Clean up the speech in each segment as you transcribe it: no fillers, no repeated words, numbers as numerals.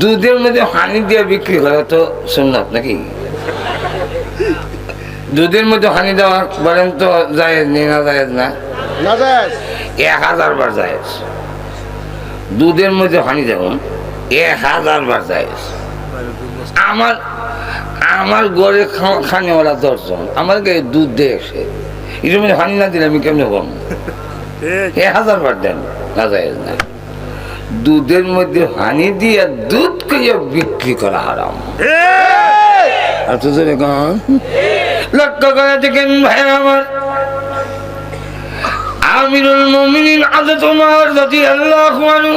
দুধের মধ্যে হানি দিয়ে বিক্রি করা তো সুন্নাত নাকি? দুধের মধ্যে হানি দেওয়া বলেন তো জায়েজ নেই না জায়েজ না? 1000 বার জায়েজ। দুধের মধ্যে হানি দেওয়া 1000 বার জায়েজ। আমার ঘরে খানেওয়ালা 10 জন, আমার গায়ে দুধ দিয়ে এসে এটার মধ্যে হানি না দিলে আমি কেমনে পাবো? 1000 বার দেন, না জায়েজ না। দুধের মধ্যে হানি দিয়ে দুধ কইয়া বিক্রি করা হারাম। লক্ষ্য করে দেখেন ভাই আমার, আমিরুল মুমিনিন হযরত ওমর রাদিয়াল্লাহু আনহু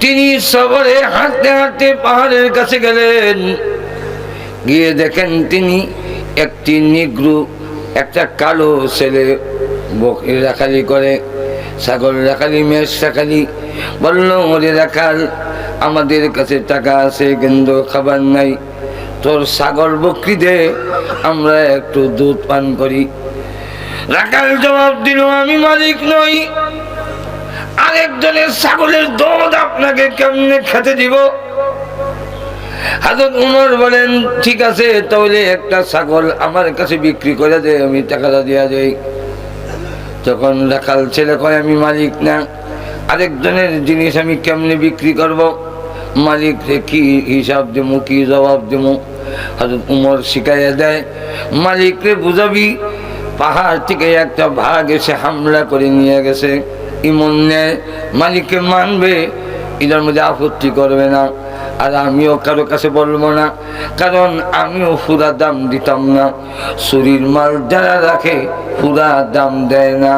তিনি সফরে হাঁটতে হাঁটতে পাহাড়ের কাছে গেলেন। গিয়ে দেখেন তিনি একটি নিগ্রু, একটা কালো ছেলে বকরি রাখালি করে, ছাগল রাখালি, মেষ রাখালি। বলল, ওরে রাখাল, আমাদের কাছে টাকা আছে কিন্তু খাবার নাই, তোর ছাগল বকরি দে, আমরা একটু দুধ পান করি। রাখাল জবাব দিল, আমি মালিক নই, আরেকজনের ছাগলের দুধ আপনাকে কেমনে খেতে দিব? হযরত ওমর বলেন, ঠিক আছে, তাহলে একটা ছাগল আমার কাছে বিক্রি করে দে, আমি টাকাটা দেয়া যাই। তখন রাখাল ছেলে কয়, আমি মালিক না, আরেকজনের জিনিস আমি কেমনে বিক্রি করব? মালিক রে কি হিসাব দেবো, কি জবাব দেবো? হযরত ওমর শিখাইয়া দেয়, মালিক রে বুঝাবি, পাহাড় থেকে একটা ভাগ এসে হামলা করে নিয়ে গেছে, ইমন নেয়, মালিককে মানবে, এটার মধ্যে আপত্তি করবে না, আর আমিও কারো কাছে বলবো না, কারণ আমিও পুরা দাম দিতাম না। চুরির মাল যারা রাখে পুরা দাম দেয় না।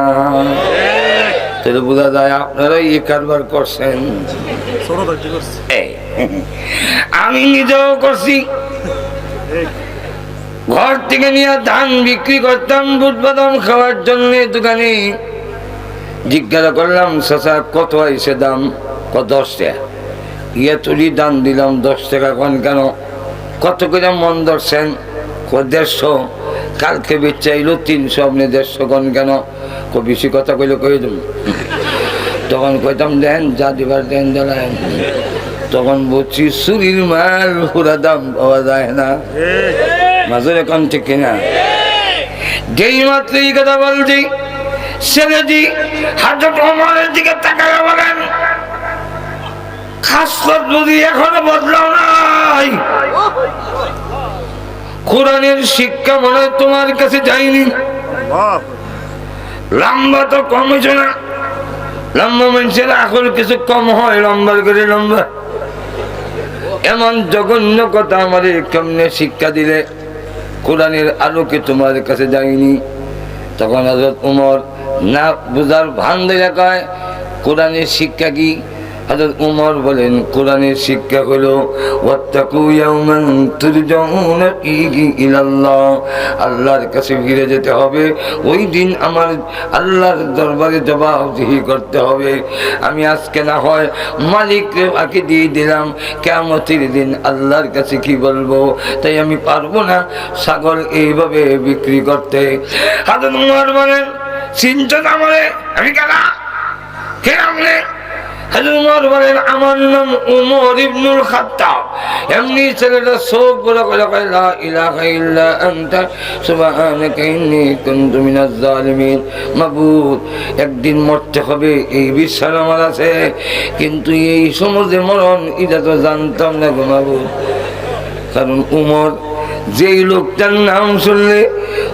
তাহলে বোঝা যায় আপনারা এই কারবার করছেন। আমি নিজেও করছি, ঘর থেকে নিয়ে ধান বিক্রি করতাম বুট বাদাম খাওয়ার জন্য দোকানে। জিজ্ঞাসা করলাম, চাচা কত হয়েছে দাম? 10 টাকা। ইয়ে তুলি দাম দিলাম 10 টাকা। কোন কেন? কত করে মন ধরছেন? 150। কালকে বেচাইলো 300, আপনি 150 কোন কেন? বেশি কথা কইলে কই দেব। তখন কইতাম, দেন যা দিবার দেন দেন। তখন বলছি, চুরির মাল পুরা দাম পাওয়া যায় না। মাঝে এখন ঠিক কিনা? যেই মাত্র এই কথা বলছি, ছেলেটি হযরত ওমরের দিকে তাকায় বলেন, খাসলত যদি এখনো বদলাও নাই, কোরআনের শিক্ষা মনে হয় তোমার কাছে যায়নি। লম্বা তো কম হয়েছে না, লম্বা মানুষের এখন কিছু কম হয়, লম্বার করে লম্বা। এমন জঘন্য কথা আমাদের কেমনে শিক্ষা দিলে? কোরআনের আলোকে তোমার কাছে যায়নি। তখন হযরত ওমর না বুঝার ভান ধরে কয়, কোরআনের শিক্ষা কি? হযরত ওমর বলেন, কোরআনের শিক্ষা হলো ওয়াত্তাকু ইয়াওমান তুরজাউনা ফীহি ইলাল্লাহ, আল্লাহর কাছে ফিরে যেতে হবে, ওই দিন আমার আল্লাহর দরবারে জবাবদিহি করতে হবে। আমি আজকে না হয় মালিককে বাকি দিয়ে দিলাম, কিয়ামতের দিন আল্লাহর কাছে কি বলবো? তাই আমি পারবো না ছাগল এইভাবে বিক্রি করতে। হযরত ওমর বলেন, চিন্তা আমারে, আমি কারা? কে আমনে? হযরত ওমর বলেন, আমার নাম ওমর ইবনুল খাত্তাব। এমনি ছেলেটা সব বড় করে কয়, লা ইলাহা ইল্লা আনতা সুবহানাকা ইন্নী কুনতু মিনাজ জালিমিন। মাবুদ, একদিন মরতে হবে এই বিশ্বাস আমার আছে, কিন্তু এই সমুদ্রে মরণ এটা তো জানতাম না গো মাবুদ। কারণ ওমর যেই লোকটার নাম শুনলে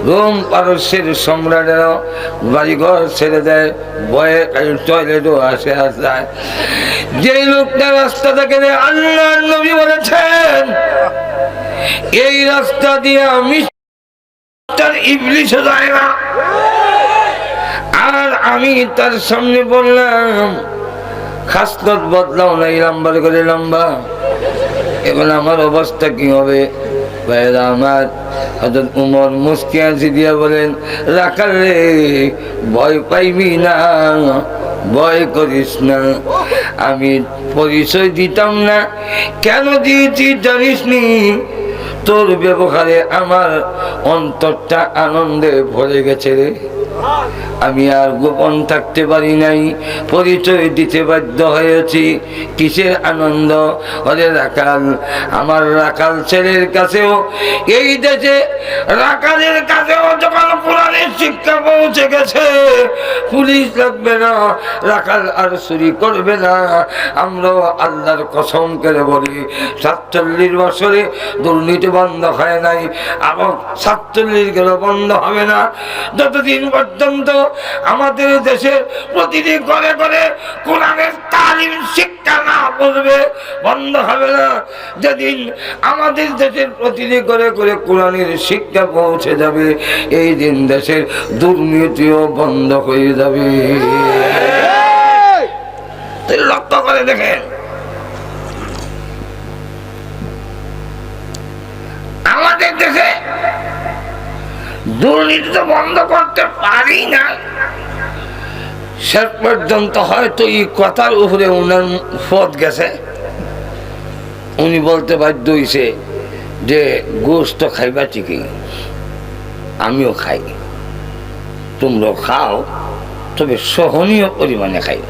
রোম পারস্যের সম্রাটেরা বাড়িঘর ছেড়ে দেয়, ভয়ে টয়লেটও আসে যায়। যেই লোকটা রাস্তা থেকে আল্লাহর নবী বলেছেন, এই রাস্তা দিয়ে মিস্টার ইবলিসও যায় না। আর আমি তার সামনে বললাম, খাসলত বদলাও নাই, লম্বার করে লম্বা। এখন আমার অবস্থা কি হবে? ভাইরা আমার, হযরত ওমর মুস্কি হাসি দিয়া বলেন, রাখাল রে, ভয় পাইবি না, ভয় করিস না। আমি পরিচয় দিতাম না, কেন দিয়েছি জানিস নি? তোর ব্যবহারে আমার অন্তরটা আনন্দে ভরে গেছে রে। আমি আর গোপন থাকতে পারি নাই, পরিচয় দিতে বাধ্য হয়েছি। কিসের আনন্দ? ওরে রাখাল, আমার রাখাল ছেলের কাছেও, এই দেশে রাখালের কাছেও যখন কোরআনের শিক্ষা পৌঁছে গেছে, পুলিশ লাগবে না, রাখাল আর চুরি করবে না। আমরাও আল্লাহর কসম করে বলি 47 বছরে দুর্নীতি বন্ধ হয় নাই, আবার 47 গেল বন্ধ হবে না। যতদিন পর্যন্ত আমাদের দেশে প্রতিটি ঘরে ঘরে কোরআনের তালিম শিক্ষা না পড়বে, বন্ধ হবে না। যেদিন আমাদের দেশের প্রতিটি ঘরে ঘরে কোরআনের শিক্ষা পৌঁছে যাবে, এই দিন দেশের দুর্নীতিও বন্ধ হয়ে যাবে। লক্ষ্য করে দেখেন, আমাদের দেশে দুর্নীতি তো বন্ধ করতে পারি না, শেষ পর্যন্ত হয়তো এই কথার উপরে উনার পথ গেছে, উনি বলতে বাধ্য হইছে যে গোস্ত খাইবা ঠিকই, আমিও খাই, তোমরাও খাও, তবে সহনীয় পরিমাণে খাই।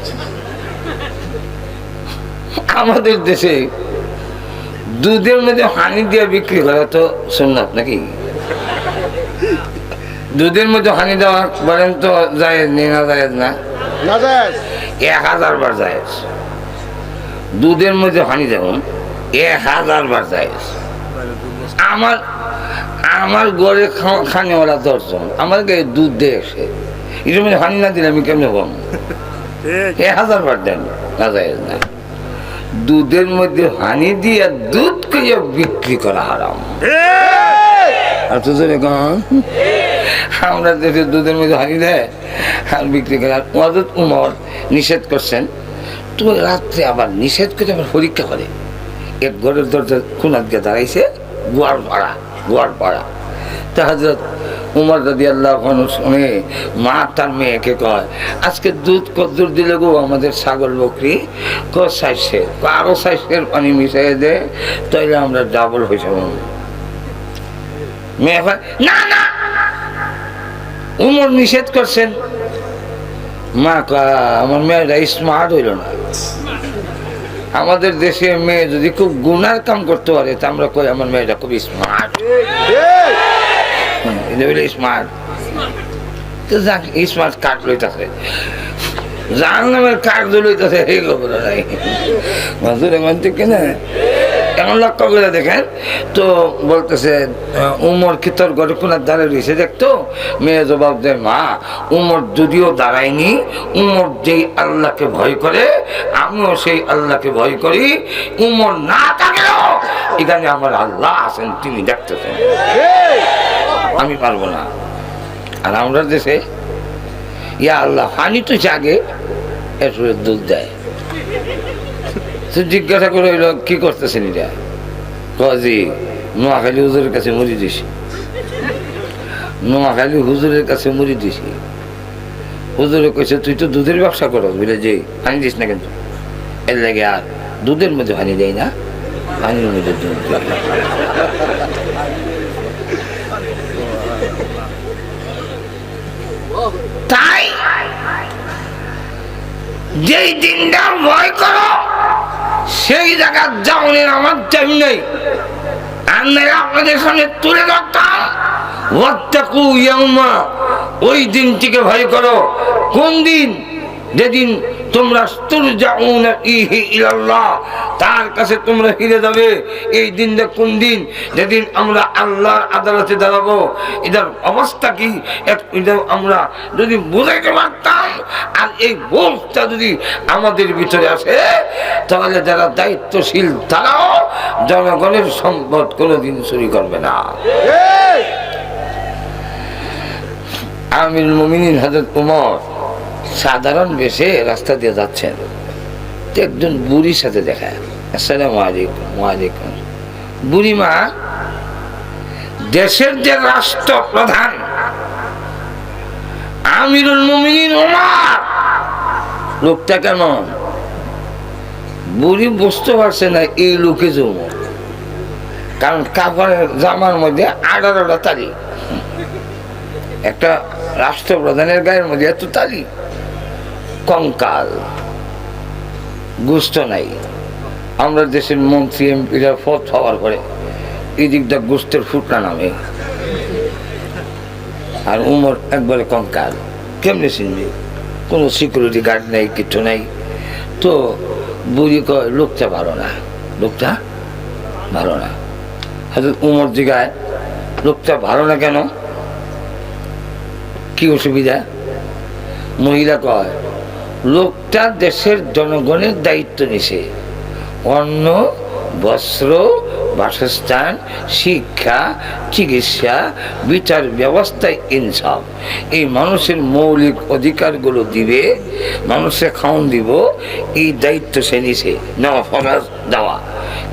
আমাদের দেশে দুধের মধ্যে হানি দিয়ে বিক্রি করা তো সুন্নাত নাকি? দুধের মধ্যে হানি দেওয়া বলেন তো জায়েজ নেই না? জায়েজ না? 1000 বার জায়েজ। দুধের মধ্যে হানি দেবেন 1000 বার জায়েজ। আমার গড়ে খানেওয়ালা 10 জন আমার গায়ে দুধ দিয়ে এসে এটার মধ্যে হানি না দিলে আমি কেমনে বল? 1000 বার দেন, না জায়েজ না। দুধের মধ্যে হানি দিয়ে দুধ খাইয়া বিক্রি করা হারাম। আর তো আমরা দেশে দুধের মধ্যে হানি দেয় আর বিক্রি করে। হযরত উমর নিষেধ করছেন, তো রাত্রে আবার নিষেধ করে আবার পরীক্ষা করে। এক ঘরের দরজা খুনাত গিয়ে দাঁড়াইছে, গোয়ার পাড়া। তা হযরত উমর রাদিয়াল্লাহু আনহু শুনে মা তার মেয়েকে কয়, আজকে দুধ কদ্দুর দিলে গো আমাদের ছাগল বকরি? কষাইছে, আরো 6 পানি মিশাই দে, তাইলে আমরা ডাবল হয়ে যাব। মেয়ে না না, উমর নিষেধ করছেন। মা আমার মেয়েটা স্মার্ট হইল না। আমাদের দেশে মেয়ে যদি খুব গুনার কাম করতে পারে তা আমরা কই আমার মেয়েটা খুব স্মার্ট, স্মার্ট। তো যাক, স্মার্ট কার্ড লইতেছে, যার নামের কার্ড লইতেছে এই খবর নাই। কেনা এমন লক্ষ্য করে দেখেন তো বলতেছে, উমর কি তোর ঘরে কোনার দাঁড়িয়ে রয়েছে দেখতো? মেয়ে জবাব দেয়, মা উমর যদিও দাঁড়ায়নি, উমর যেই আল্লাহকে ভয় করে আমিও সেই আল্লাহকে ভয় করি। উমর না থাকলেও এখানে আমার আল্লাহ আছেন, তিনি দেখতেছেন, আমি পারবো না। আর আমরা দেশে ইয়া আল্লাহ পানি তো জাগে, এরপরে দুধ দেয়। জিজ্ঞাসা করে হইল কি করতেছেন এটা? কাজী নোয়াখালী হুজুরের কাছে মুড়ি দিছি, নোয়াখালী হুজুরের কাছে মুড়ি দিছি। হুজুরে কইছে তুই তো দুধের ব্যবসা করো, বুঝলে যে পানি দিস না, কিন্তু এর লাগে আর দুধের মধ্যে পানি দেয় না, পানির মধ্যে দুধ দেয়। তাই যেই দিনটা ভয় করো সেই জায়গার যাওয়ার আমার টাইম নেই। আপনাদের সামনে তুলে ধরতাম, ওই দিনটিকে ভয় করো। কোন দিন? যেদিন তোমরা তার কাছে তোমরা ফিরে যাবে। এই দিনটা কোন দিন? যেদিন আমরা আল্লাহর আদালতে দাঁড়াবো। এটার অবস্থা কি এটা আমরা যদি বুঝাইতে পারতাম, আর এই বোধটা যদি আমাদের ভিতরে আসে, তাহলে যারা দায়িত্বশীল তারাও জনগণের সম্পদ কোনোদিন চুরি করবে না। আমিরুল মুমিনিন হযরত উমর সাধারণ বেশে রাস্তা দিয়ে যাচ্ছেন, একজন বুড়ির সাথে দেখা। আসসালামু আলাইকুম। ওয়ালাইকুম। বুড়িমা দেশের যে রাষ্ট্রপ্রধান আমিরুল মুমিনিন ওমর, লোকটা কেমন? বুড়ি বুঝতে পারছে না এই লোকে ওমর, কারণ কাপড়ের জামার মধ্যে 18টা তারিখ, একটা রাষ্ট্রপ্রধানের গায়ের মধ্যে এত তালি, কঙ্কাল, গোস্ত নাই। আমরা দেশের মন্ত্রী এমপিরা পদ পাওয়ার পরে এই দিকটা গোস্তের ফুটনা নামে, আর উমর একবারে কঙ্কাল। কেমনে চিনবে? কোনো সিকিউরিটি গার্ড নাই, কিছু নাই। তো বুড়ি কয় লোকটা ভালো না, লোকটা ভালো না। হয়তো উমর জিগায় লোকটা ভালো না কেন, কি অসুবিধা? মহিলা কয় লোকটা দেশের জনগণের দায়িত্ব নিছে, অন্ন, বস্ত্র, বাসস্থান, শিক্ষা, চিকিৎসা, বিচার ব্যবস্থায় ইনসাফ, এই মানুষের মৌলিক অধিকারগুলো দিবে, মানুষের খাওয়ান দিব, এই দায়িত্ব সে নিছে, নেওয়া ফরাজ দেওয়া।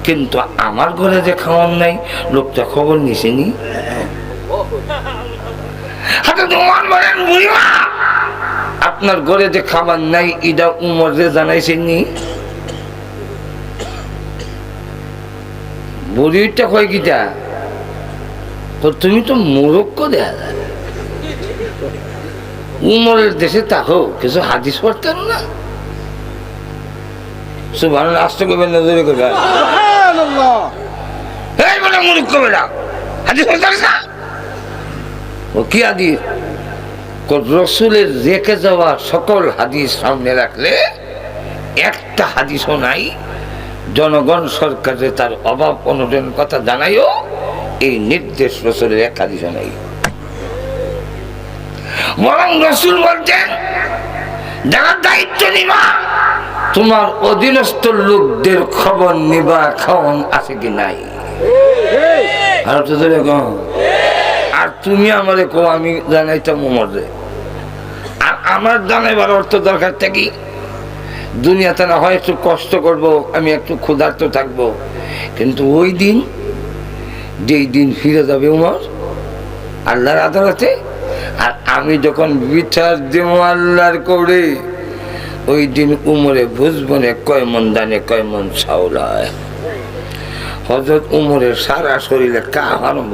কিন্তু আমার ঘরে যে খাওয়ান নাই, লোকটা খবর নিছে নি? আপনার ঘরে যে খাবার নাই এটা উমরে জানাইছেন নি? বুড়িটা কয় কিটা তো তুমি তো মোরক্ষ দেয়া যায়, উমরের দেশে তাকো কিছু হাদিস পড়তেন না? সুবহানাল্লাহ, আস্তে করবেন না, জোরে করবেন। এই বলে মোরক্ষ বেড়া হাদিস পড়তেন না? ও কি হাদিস? রসুলের রেখে যাওয়া সকল হাদিস সামনে রাখলে একটা হাদিসও নাই জনগণ সরকারে তার অভাব অনটন কথা জানাইও এই নির্দেশ রসুলের এক হাদিসও নাই। বরং রসুল বলছেন যারা দায়িত্ব নিবা তোমার অধীনস্থ লোকদের খবর নিবা, খাওয়ান আছে কি নাই। আর তো আর তুমি আমারে কো আমি জানাইতাম উমরে, আর আমার জানাইবার অর্থ দরকার থাকি দুনিয়াতে না হয় একটু কষ্ট করব, আমি একটু ক্ষুধার্ত থাকবো, কিন্তু ওই দিন যেই দিন ফিরে যাবে উমর আল্লাহর আদালতে, আর আমি যখন বিচার দেব আল্লাহর করে, ওই দিন উমরে বুঝবো না কয় মন দানে কয় মন চাউল হয়। হযরত উমরের সারা শরীরে কাম আরম্ভ।